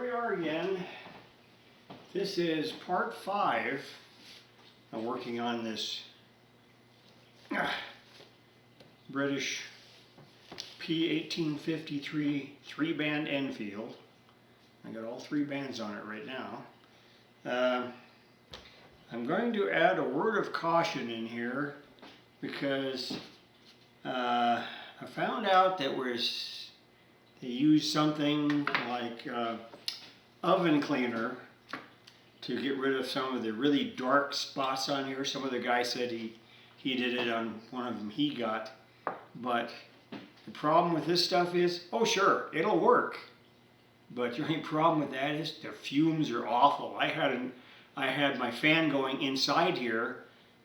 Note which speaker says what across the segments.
Speaker 1: we are again. This is part 5. I'm working on this British P1853 3-band Enfield. I got all 3 bands on it right now. I'm going to add a word of caution in here because I found out that they use something like oven cleaner to get rid of some of the really dark spots on here. Some other guy said he did it on one of them he got. But the problem with this stuff is, oh sure, it'll work. But the only problem with that is the fumes are awful. I had my fan going inside here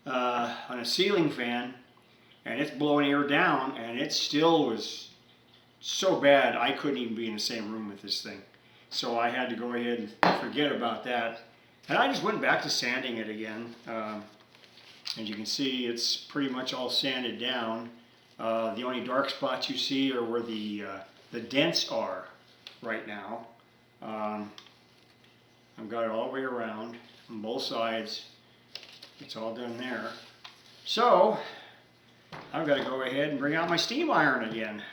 Speaker 1: on a ceiling fan, and it's blowing air down, and it still was so bad I couldn't even be in the same room with this thing. So I had to go ahead and forget about that. And I just went back to sanding it again. As you can see, it's pretty much all sanded down. The only dark spots you see are where the dents are right now. I've got it all the way around on both sides. It's all done there. So I've got to go ahead and bring out my steam iron again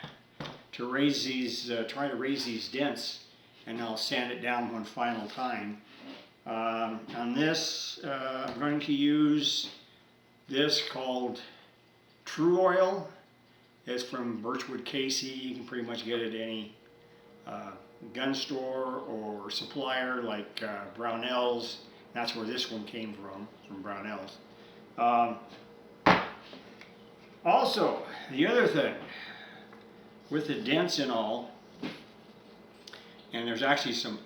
Speaker 1: to raise these, try to raise these dents, and I'll sand it down one final time. On this, I'm going to use this called True Oil. It's from Birchwood Casey. You can pretty much get it at any gun store or supplier like Brownells. That's where this one came from Brownells. Also, the other thing, with the dents and all, and there's actually some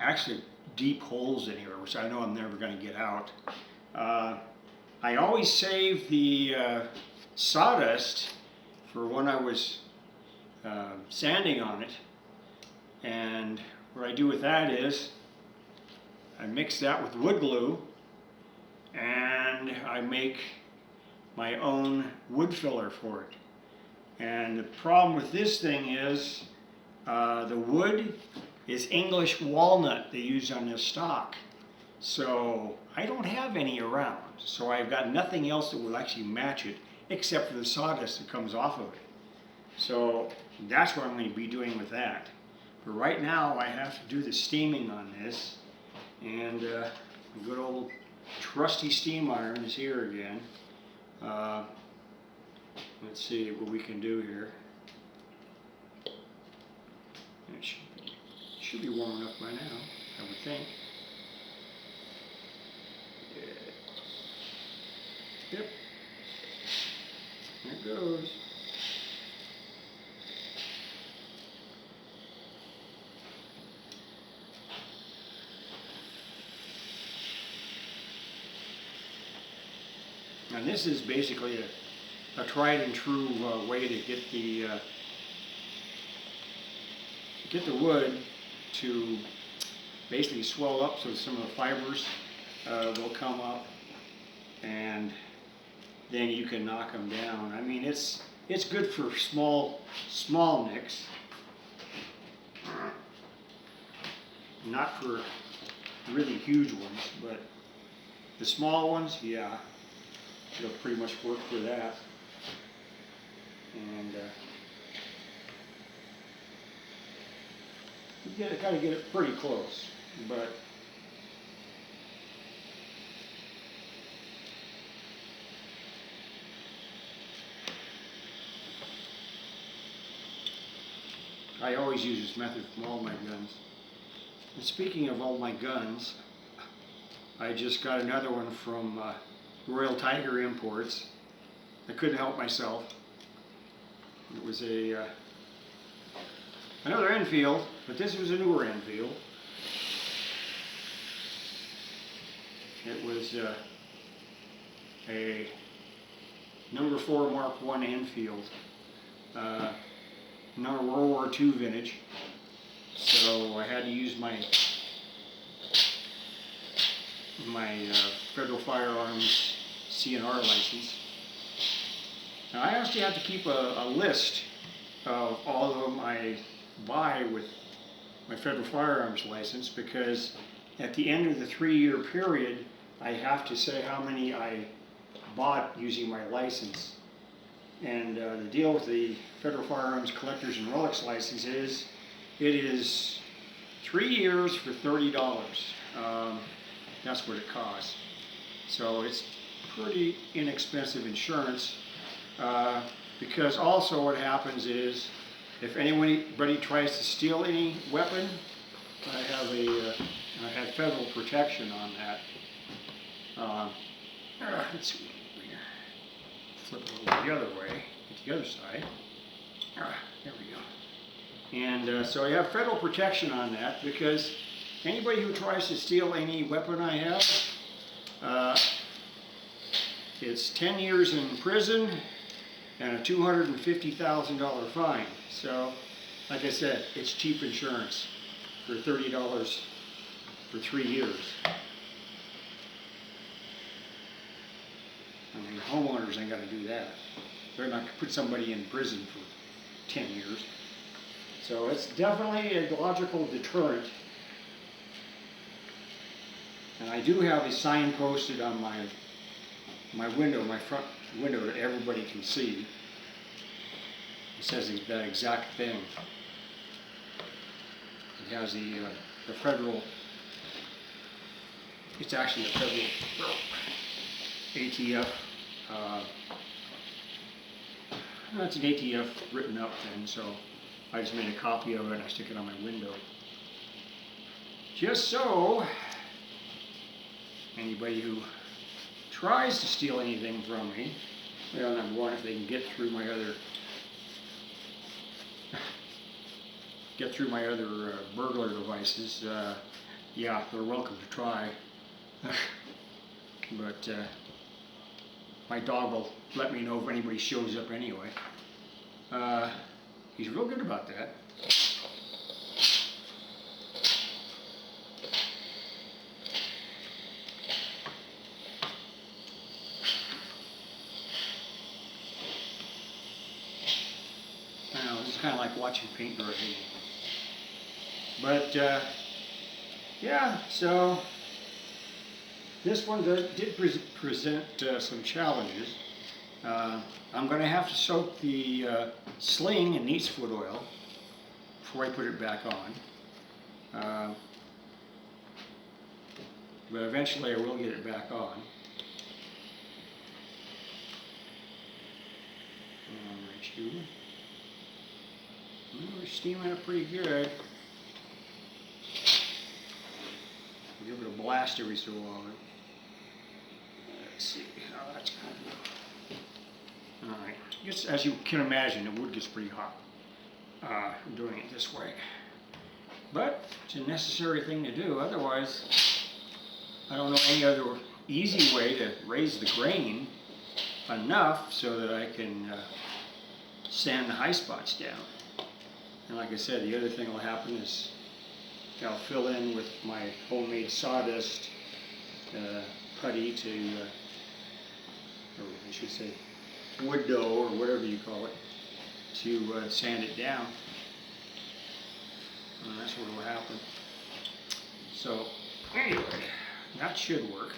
Speaker 1: deep holes in here, which I know I'm never going to get out. I always save the sawdust for when I was sanding on it. And what I do with that is I mix that with wood glue, and I make my own wood filler for it. And the problem with this thing is the wood is English walnut they use on this stock. So I don't have any around. So I've got nothing else that will actually match it except for the sawdust that comes off of it. So that's what I'm going to be doing with that. But right now I have to do the steaming on this. And the good old trusty steam iron is here again. Let's see what we can do here. It should be warm enough by now, I would think. Yeah. Yep. There it goes. And this is basically a tried and true way to get the wood to basically swell up so some of the fibers will come up, and then you can knock them down. I mean, it's good for small nicks, not for really huge ones, but the small ones, yeah, it'll pretty much work for that. And you gotta get it pretty close, but I always use this method from all my guns. And speaking of all my guns, I just got another one from Royal Tiger Imports. I couldn't help myself. It was another Enfield, but this was a newer Enfield. It was a number 4 Mark I Enfield. Another World War II vintage. So I had to use my Federal Firearms CNR license. Now I actually have to keep a list of all of them I buy with my federal firearms license, because at the end of the 3-year period, I have to say how many I bought using my license. And the deal with the Federal Firearms Collectors and Relics license is, it is 3 years for $30. That's what it costs. So it's pretty inexpensive insurance, because also what happens is, if anybody tries to steal any weapon, I have federal protection on that. Let's see, flip it over the other way, get the other side. There we go. And so I have federal protection on that, because anybody who tries to steal any weapon I have, it's 10 years in prison and a $250,000 fine. So, like I said, it's cheap insurance for $30 for 3 years. I mean, homeowners ain't got to do that. They're not going to put somebody in prison for 10 years. So it's definitely a logical deterrent. And I do have a sign posted on my window, my front window, that everybody can see. It says that exact thing. It has the federal, it's actually a federal ATF, that's an ATF written up thing, so I just made a copy of it and I stick it on my window. Just so anybody who tries to steal anything from me, well, number one, if they can get through my other burglar devices, yeah, they're welcome to try. But my dog will let me know if anybody shows up anyway. He's real good about that. I know, it's kind of like watching paint dry. But yeah, so this one did present some challenges. I'm going to have to soak the sling in neets foot oil before I put it back on. But eventually I will get it back on. We're steaming it pretty good. Give it a blast every so often. Let's see how that's going to go. Alright, just as you can imagine, the wood gets pretty hot doing it this way. But it's a necessary thing to do, otherwise I don't know any other easy way to raise the grain enough so that I can sand the high spots down. And like I said, the other thing that will happen is I'll fill in with my homemade sawdust putty to, or I should say wood dough or whatever you call it, to sand it down. And that's what will happen. So anyway, that should work.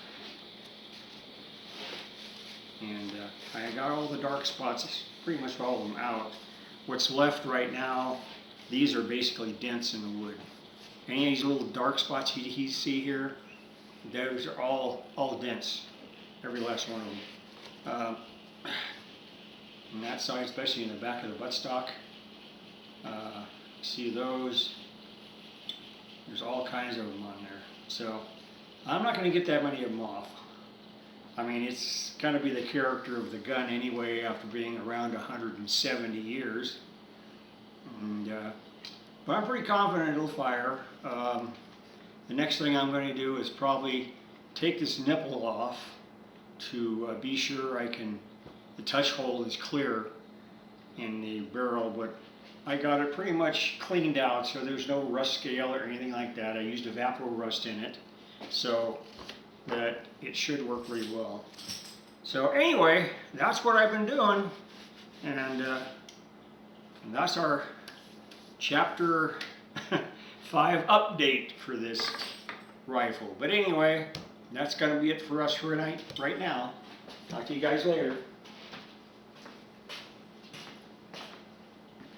Speaker 1: And I got all the dark spots, pretty much all of them out. What's left right now, these are basically dents in the wood. Any of these little dark spots you see here, those are all dents, every last one of them. On that side, especially in the back of the buttstock, see those, there's all kinds of them on there. So I'm not going to get that many of them off. I mean, it's going to be the character of the gun anyway after being around 170 years. And, but I'm pretty confident it'll fire. The next thing I'm going to do is probably take this nipple off to be sure the touch hole is clear in the barrel, but I got it pretty much cleaned out, so there's no rust scale or anything like that. I used evapor rust in it, so that it should work pretty well. So anyway, that's what I've been doing, and that's our chapter 5 update for this rifle. But anyway, that's going to be it for us for tonight, right now. Talk to you guys later.